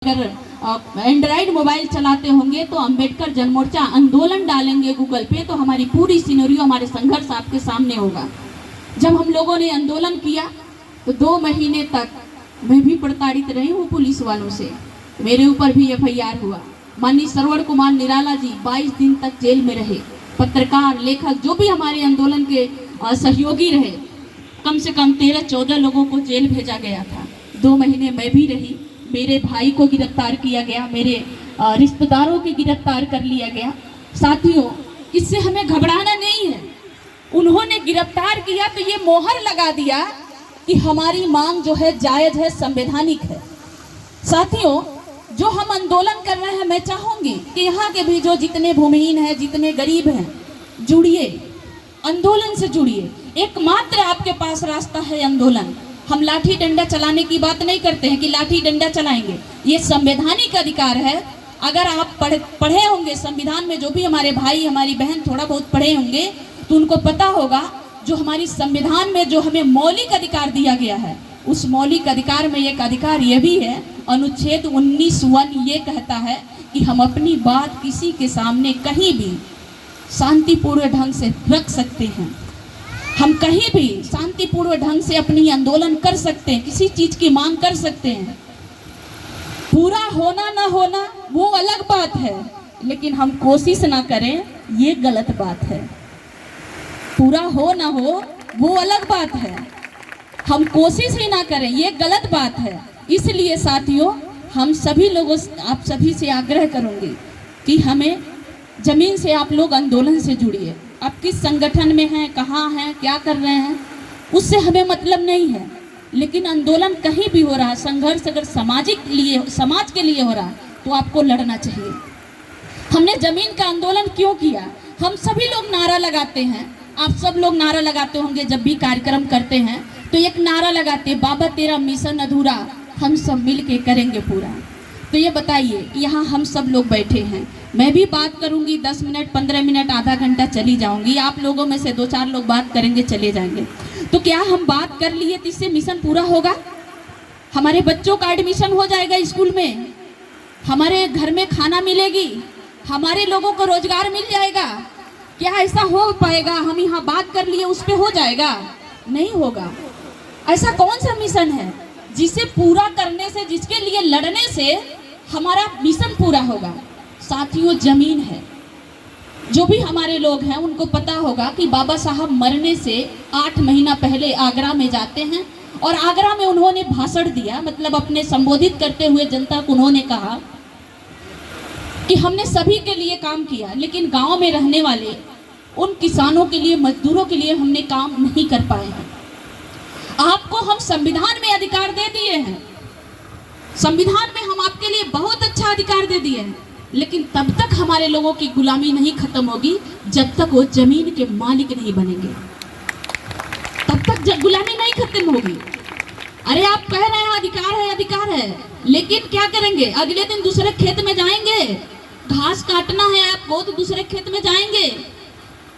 अगर Android mobile चलाते होंगे तो अंबेडकर जन मोर्चा आंदोलन डालेंगे गूगल पे तो हमारी पूरी सिनेरियो, हमारे संघर्ष आपके सामने होगा। जब हम लोगों ने आंदोलन किया तो 2 महीने तक मैं भी प्रताड़ित रही हूँ पुलिस वालों से। मेरे ऊपर भी FIR हुआ। माननीय श्रवण कुमार निराला जी 22 दिन तक जेल में रहे। पत्रकार, लेखक, जो भी हमारे आंदोलन के सहयोगी रहे, कम से कम 13-14 लोगों को जेल भेजा गया था। 2 महीने मैं भी रही। मेरे भाई को गिरफ्तार किया गया, मेरे रिश्तेदारों को गिरफ्तार कर लिया गया। साथियों, इससे हमें घबराना नहीं है। उन्होंने गिरफ्तार किया तो ये मोहर लगा दिया कि हमारी मांग जो है जायज है, संवैधानिक है। साथियों, जो हम आंदोलन कर रहे हैं, मैं चाहूंगी कि यहाँ के भी जो जितने भूमिहीन हैं, जितने गरीब हैं, जुड़िए, आंदोलन से जुड़िए। एकमात्र आपके पास रास्ता है आंदोलन। हम लाठी डंडा चलाने की बात नहीं करते हैं कि लाठी डंडा चलाएंगे, ये संवैधानिक अधिकार है। अगर आप पढ़े होंगे संविधान में, जो भी हमारे भाई हमारी बहन थोड़ा बहुत पढ़े होंगे तो उनको पता होगा जो हमारी संविधान में जो हमें मौलिक अधिकार दिया गया है, उस मौलिक अधिकार में एक अधिकार ये भी है, अनुच्छेद 19(1) ये कहता है कि हम अपनी बात किसी के सामने कहीं भी शांतिपूर्ण ढंग से रख सकते हैं। हम कहीं भी शांतिपूर्ण ढंग से अपनी आंदोलन कर सकते हैं, किसी चीज की मांग कर सकते हैं। पूरा होना ना होना वो अलग बात है, लेकिन हम कोशिश ना करें ये गलत बात है। पूरा हो ना हो वो अलग बात है, हम कोशिश ही ना करें ये गलत बात है। इसलिए साथियों, हम सभी लोगों, आप सभी से आग्रह करूंगी कि हमें जमीन से आप लोग आंदोलन से जुड़िए। आप किस संगठन में हैं, कहाँ हैं, क्या कर रहे हैं, उससे हमें मतलब नहीं है, लेकिन आंदोलन कहीं भी हो रहा है, संघर्ष अगर समाज के लिए हो रहा है तो आपको लड़ना चाहिए। हमने जमीन का आंदोलन क्यों किया? हम सभी लोग नारा लगाते हैं, आप सब लोग नारा लगाते होंगे। जब भी कार्यक्रम करते हैं तो एक नारा लगाते, बाबा तेरा मिशन अधूरा, हम सब मिल के करेंगे पूरा। तो ये बताइए, यहाँ हम सब लोग बैठे हैं, मैं भी बात करूंगी 10 मिनट, 15 मिनट, आधा घंटा चली जाऊंगी। आप लोगों में से 2-4 लोग बात करेंगे, चले जाएंगे। तो क्या हम बात कर लिए तो इससे मिशन पूरा होगा? हमारे बच्चों का एडमिशन हो जाएगा स्कूल में, हमारे घर में खाना मिलेगी, हमारे लोगों को रोजगार मिल जाएगा? क्या ऐसा हो पाएगा? हम यहाँ बात कर लिए उस पर हो जाएगा? नहीं होगा। ऐसा कौन सा मिशन है जिसे पूरा करने से, जिसके लिए लड़ने से हमारा मिशन पूरा होगा? साथियों, जमीन है। जो भी हमारे लोग हैं उनको पता होगा कि बाबा साहब मरने से 8 महीना पहले आगरा में जाते हैं और आगरा में उन्होंने भाषण दिया, मतलब अपने संबोधित करते हुए जनता को उन्होंने कहा कि हमने सभी के लिए काम किया, लेकिन गांव में रहने वाले उन किसानों के लिए, मजदूरों के लिए हमने काम नहीं कर पाए हैं। आपको हम संविधान में अधिकार दे दिए हैं, संविधान में हम आपके लिए बहुत अच्छा अधिकार दे दिए हैं, लेकिन तब तक हमारे लोगों की गुलामी नहीं खत्म होगी जब तक वो जमीन के मालिक नहीं बनेंगे, तब तक गुलामी नहीं खत्म होगी। अरे आप कह रहे हैं अधिकार है, अधिकार है, लेकिन क्या करेंगे? अगले दिन दूसरे खेत में जाएंगे, घास काटना है आपको तो दूसरे खेत में जाएंगे।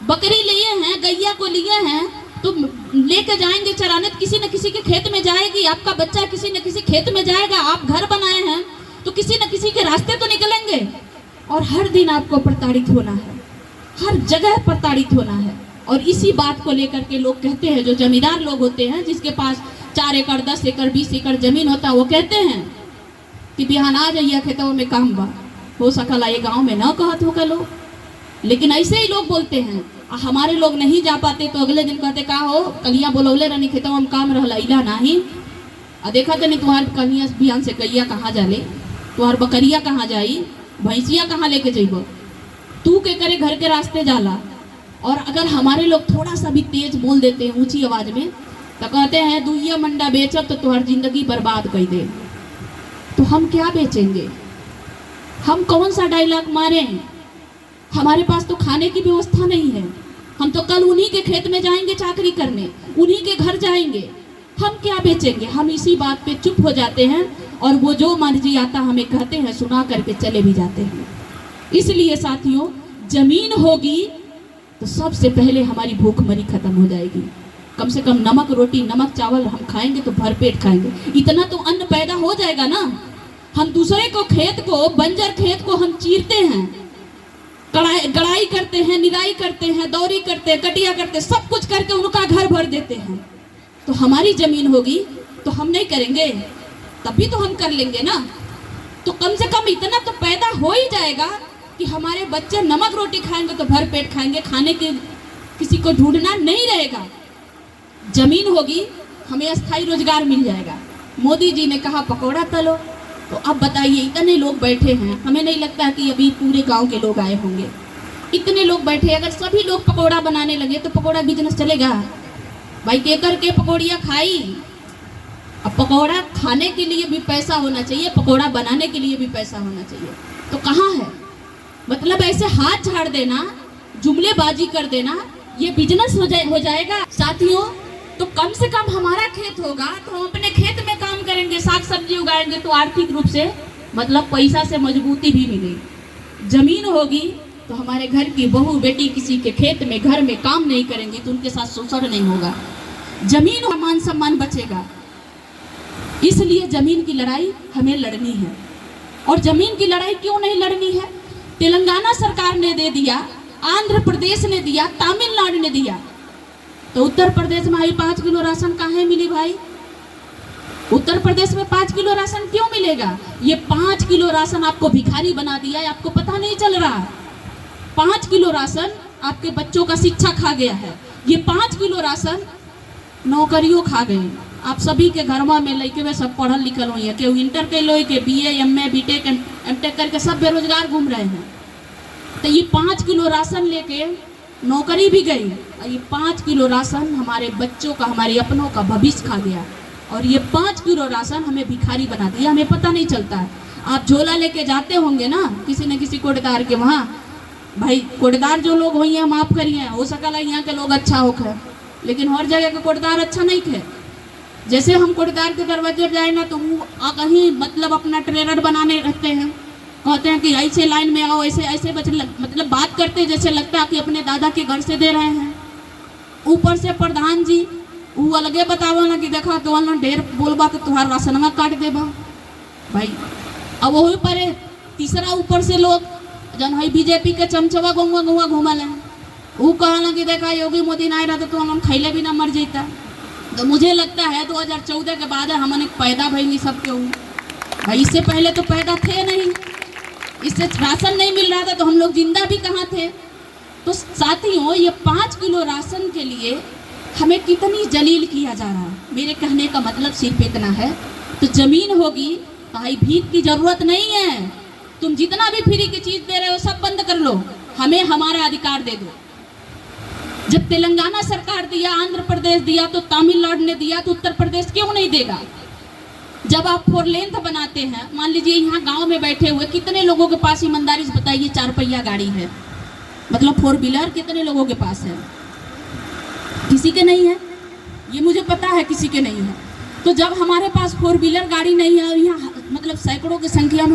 बकरी लिए हैं, गैया को लिए हैं तो लेके जाएंगे चराने, किसी न किसी के खेत में जाएगी। आपका बच्चा किसी न किसी खेत में जाएगा। आप घर बनाए हैं तो किसी न किसी के रास्ते तो निकलेंगे। और हर दिन आपको प्रताड़ित होना है, हर जगह प्रताड़ित होना है। और इसी बात को लेकर के लोग कहते हैं, जो जमींदार लोग होते हैं, जिसके पास 4 एकड़, 10 एकड़, 20 एकड़ जमीन होता है, वो कहते हैं कि बिहान आ जाइए खेतों में काम बा, हो सकला ये गाँव में न कहत होगा लोग। लेकिन ऐसे ही लोग बोलते हैं। हमारे लोग नहीं जा पाते तो अगले दिन कहते, का हो कलिया बोलौले रहनी खेतों में काम रहला, इला नहीं देखा तनी तुम्हार कलिया बिहान से गैया कहाँ जाले, तुम्हार बकरिया कहाँ जाई, भैंसिया कहाँ लेके जाइबो, तू के करे घर के रास्ते जाला। और अगर हमारे लोग थोड़ा सा भी तेज बोल देते हैं ऊंची आवाज में तो कहते हैं दुइया मंडा बेचब तो तुम्हारी जिंदगी बर्बाद कर दे। तो हम क्या बेचेंगे? हम कौन सा डायलॉग मारे? हमारे पास तो खाने की व्यवस्था नहीं है। हम तो कल उन्हीं के खेत में जाएंगे चाकरी करने, उन्हीं के घर जाएंगे, हम क्या बेचेंगे? हम इसी बात पे चुप हो जाते हैं और वो जो मर्जी आता हमें कहते हैं, सुना करके चले भी जाते हैं। इसलिए साथियों, जमीन होगी तो सबसे पहले हमारी भूखमरी खत्म हो जाएगी। कम से कम नमक रोटी, नमक चावल हम खाएंगे तो भरपेट खाएंगे, इतना तो अन्न पैदा हो जाएगा ना। हम दूसरे को खेत को, बंजर खेत को हम चीरते हैं, गड़ाई करते हैं, निराई करते हैं, दौरी करते हैं, कटिया करते हैं, सब कुछ करके उनका घर भर देते हैं। तो हमारी जमीन होगी तो हम नहीं करेंगे? तभी तो हम कर लेंगे ना। तो कम से कम इतना तो पैदा हो ही जाएगा कि हमारे बच्चे नमक रोटी खाएंगे तो भर पेट खाएंगे, खाने के किसी को ढूंढना नहीं रहेगा। जमीन होगी, हमें अस्थायी रोजगार मिल जाएगा। मोदी जी ने कहा पकौड़ा तलो, तो अब बताइए इतने लोग बैठे हैं, हमें नहीं लगता कि अभी पूरे गांव के लोग आए होंगे। इतने लोग बैठे, अगर सभी लोग पकौड़ा बनाने लगे तो पकौड़ा बिजनेस चलेगा? भाई के करके पकौड़ियाँ खाई। अब पकौड़ा खाने के लिए भी पैसा होना चाहिए, पकौड़ा बनाने के लिए भी पैसा होना चाहिए। तो कहाँ है? मतलब ऐसे हाथ झाड़ देना, जुमलेबाजी कर देना, ये बिजनेस हो जाएगा साथियों। तो कम से कम हमारा खेत होगा तो हम अपने खेत में काम करेंगे, साग सब्जी उगाएंगे, तो आर्थिक रूप से मतलब पैसा से मजबूती भी मिलेगी। जमीन होगी तो हमारे घर की बहू बेटी किसी के खेत में, घर में काम नहीं करेंगी तो उनके साथ शोषण नहीं होगा। जमीन और मान सम्मान बचेगा। इसलिए जमीन की लड़ाई हमें लड़नी है। और जमीन की लड़ाई क्यों नहीं लड़नी है? तेलंगाना सरकार ने दे दिया, आंध्र प्रदेश ने दिया, तमिलनाडु ने दिया, तो उत्तर प्रदेश में 5 किलो राशन काहे मिली भाई? उत्तर प्रदेश में 5 किलो राशन क्यों मिलेगा? ये 5 किलो राशन आपको भिखारी बना दिया है, आपको पता नहीं चल रहा। 5 किलो राशन आपके बच्चों का शिक्षा खा गया है। ये 5 किलो राशन नौकरियों खा गए। आप सभी के घर में लड़के में सब पढ़ल लिखल हुई है, केहू इंटर के लोग, के BA MA BTech MTech करके सब बेरोजगार घूम रहे हैं। तो ये 5 किलो राशन लेके नौकरी भी गई, और ये 5 किलो राशन हमारे बच्चों का, हमारे अपनों का भविष्य खा गया। और ये 5 किलो राशन हमें भिखारी बना दिया, हमें पता नहीं चलता है। आप झोला लेके जाते होंगे ना किसी न किसी कोटेदार के वहाँ, भाई कोटेदार जो लोग हुई हैं माफ़ करिए, हो सकला यहाँ के लोग अच्छा होकर, लेकिन हर जगह के कोटेदार अच्छा नहीं थे। जैसे हम कोटेदार के दरवाजे जाए ना तो वो कहीं मतलब अपना ट्रेलर बनाने रखते हैं, कहते हैं कि ऐसे लाइन में आओ, ऐसे ऐसे मतलब बात करते जैसे लगता है कि अपने दादा के घर से दे रहे हैं। ऊपर से प्रधान जी वो अलगे बतावा ना कि देखा तो ढेर बोलबा तो तुम्हारा राशनवा काट देबा भाई। अब वही पर तीसरा ऊपर से लोग जन है BJP के चमचवा गौवा गौवा घूमल है, वो कहला कि देखा योगी मोदी ना रहता तो हम खैले भी ना मर जाता। तो मुझे लगता है 2014 के बाद हमने पैदा भई सब क्यों भाई, इससे पहले तो पैदा थे नहीं, इससे राशन नहीं मिल रहा था तो हम लोग जिंदा भी कहाँ थे। तो साथियों ये 5 किलो राशन के लिए हमें कितनी जलील किया जा रहा है। मेरे कहने का मतलब सिर्फ इतना है। तो जमीन होगी भाई, भीख की जरूरत नहीं है। तुम जितना भी फ्री की चीज दे रहे हो सब बंद कर लो, हमें हमारा अधिकार दे दो। जब तेलंगाना सरकार दिया, आंध्र प्रदेश दिया, तो तमिलनाडु ने दिया, तो उत्तर प्रदेश क्यों नहीं देगा? जब आप 4 लेन बनाते हैं, मान लीजिए यहाँ गांव में बैठे हुए कितने लोगों के पास ईमानदारी से बताइए 4 पहिया गाड़ी है, मतलब 4 व्हीलर कितने लोगों के पास है? किसी के नहीं है, ये मुझे पता है किसी के नहीं है। तो जब हमारे पास 4 व्हीलर गाड़ी नहीं है और यहाँ मतलब सैकड़ों की संख्या में